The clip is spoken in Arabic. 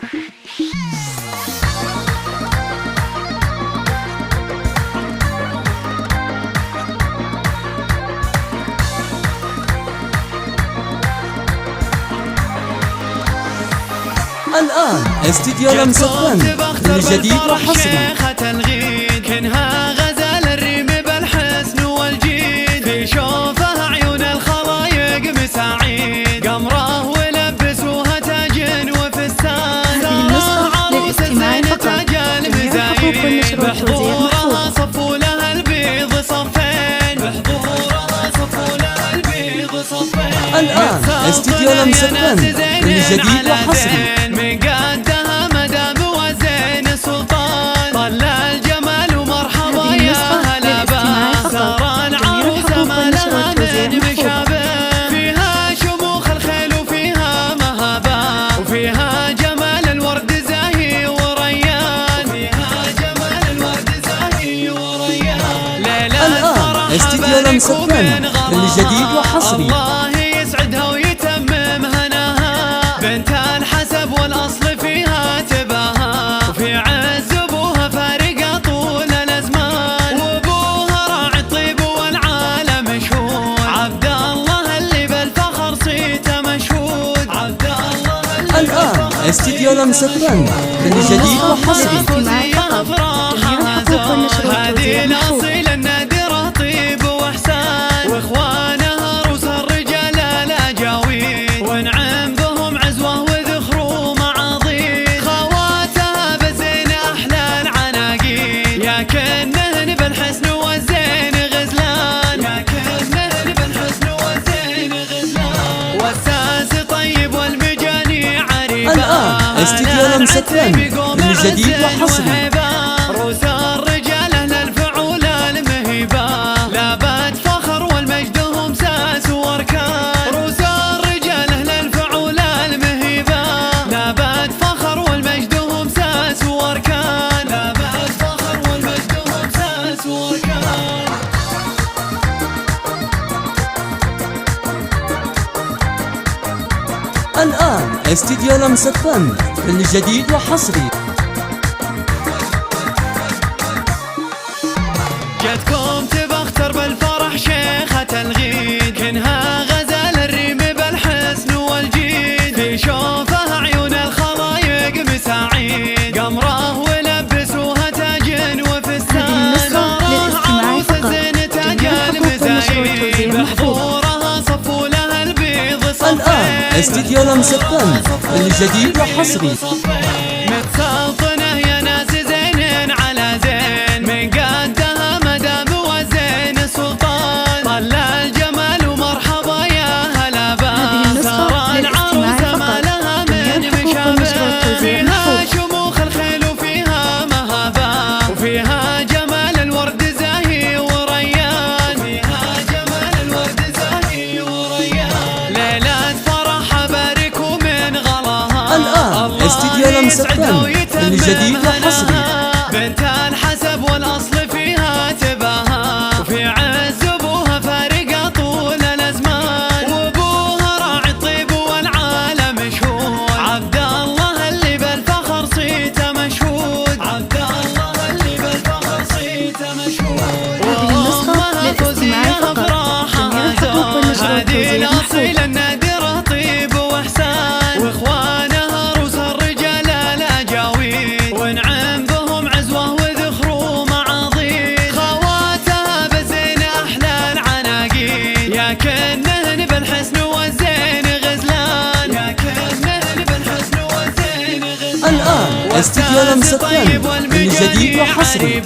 الآن استديو لمسة فن الجديد وحصري. كنها غزال الريم بالحسن والجيد، في شوفها عيون الخلايق مساعيد، قمره ولبسوها تاج وفستان، عروس الزين تاج المزايد، بحضورها صفوا لها البيض صفين، بحضورها صفوا لها البيض صفين. الآن استديو لمسة فن الجديد وحصري. من قدها مدام وزين السلطان، طلع الجمال ومرحبا يا هلا بها، صار العروسة ما لها من مشابه، فيها شموخ الخيل وفيها مهابة، وفيها جمال الورد زاهي وريان، فيها جمال الورد زاهي وريان. الآن استديو لمسة فن الجديد وحصري. الله يسعدها ويتمم هناها، بنت الحسب والاصل فيها تباها، وفي عز ابوها فارقه طول الازمان، وابوها راعي الطيب والعالم مشهود، عبد الله اللي بالفخر صيته مشهود، عبد الله اللي الآن استديو لمسة فن الجديد وحصري. هذه الاصيله النادره طيب واحسان، واخوانها روس الرجال الاجاويد، ونعم بهم عزوه وذخر ومعاضيد، خواتها بالزين احلى العناقيد، يا كنهن بالحسن والزين غزلان، يا كنهن بالحسن والزين غزلان، والساس طيب والمجاني عريبه. الآن استديو لمسة فن الجديد وحصري. روس الرجال اهل الفعول المهيبه، لابد فخر والمجد هم ساس واركان، روس الرجال اهل الفعول المهيبه، لابد فخر والمجد هم ساس واركان، لابد فخر والمجد هم ساس واركان. الآن استديو لمسة فن الجديد وحصري. جتكم تبختر بالفرح شيخة الغيد، كنها غزال الريم بالحسن والجيد، في شوفها عيون الخلايق مساعيد، قمره ولبسوها تاج وفستان، عروس الزين تاج المزايد، بحضورها صفوا لها البيض صفين. الآن استديو لمسة فن الجديد وحصري. متسلطنه يا ناس زين على زين، من قدها مدام وزين السلطان، طلع الجمال ومرحبا يا هلا بها، صار العروسة ما لها من مشابه، فيها شموخ الخيل وفيها مهابة، وفيها جمال الورد زاهي وريان، فيها جمال الورد زاهي وريان. ليلة فرح باركوا من غلاها. الآن استديو لمسة فن الجديد وحصري. بنت الحسب والاصل فيها تباها، وفي عز ابوها فارقه طول الازمان، وابوها راعي الطيب والعالم مشهود، عبد الله اللي بالفخر صيته مشهود، عبد الله اللي بالفخر صيته مشهود. وامها فوزيه افراحها زود، هذه الاصيله النادره طيب واحسان، واخوانها روس الرجال الاجاويد، ونعم بهم عزوه وذخر ومعاضيد، خواتها بالزين احلى العناقيد، يا كنهن بالحسن والزين غزلان، يا كنهن بالحسن والزين غزلان. الآن استديو لمسة فن الجديد وحصري.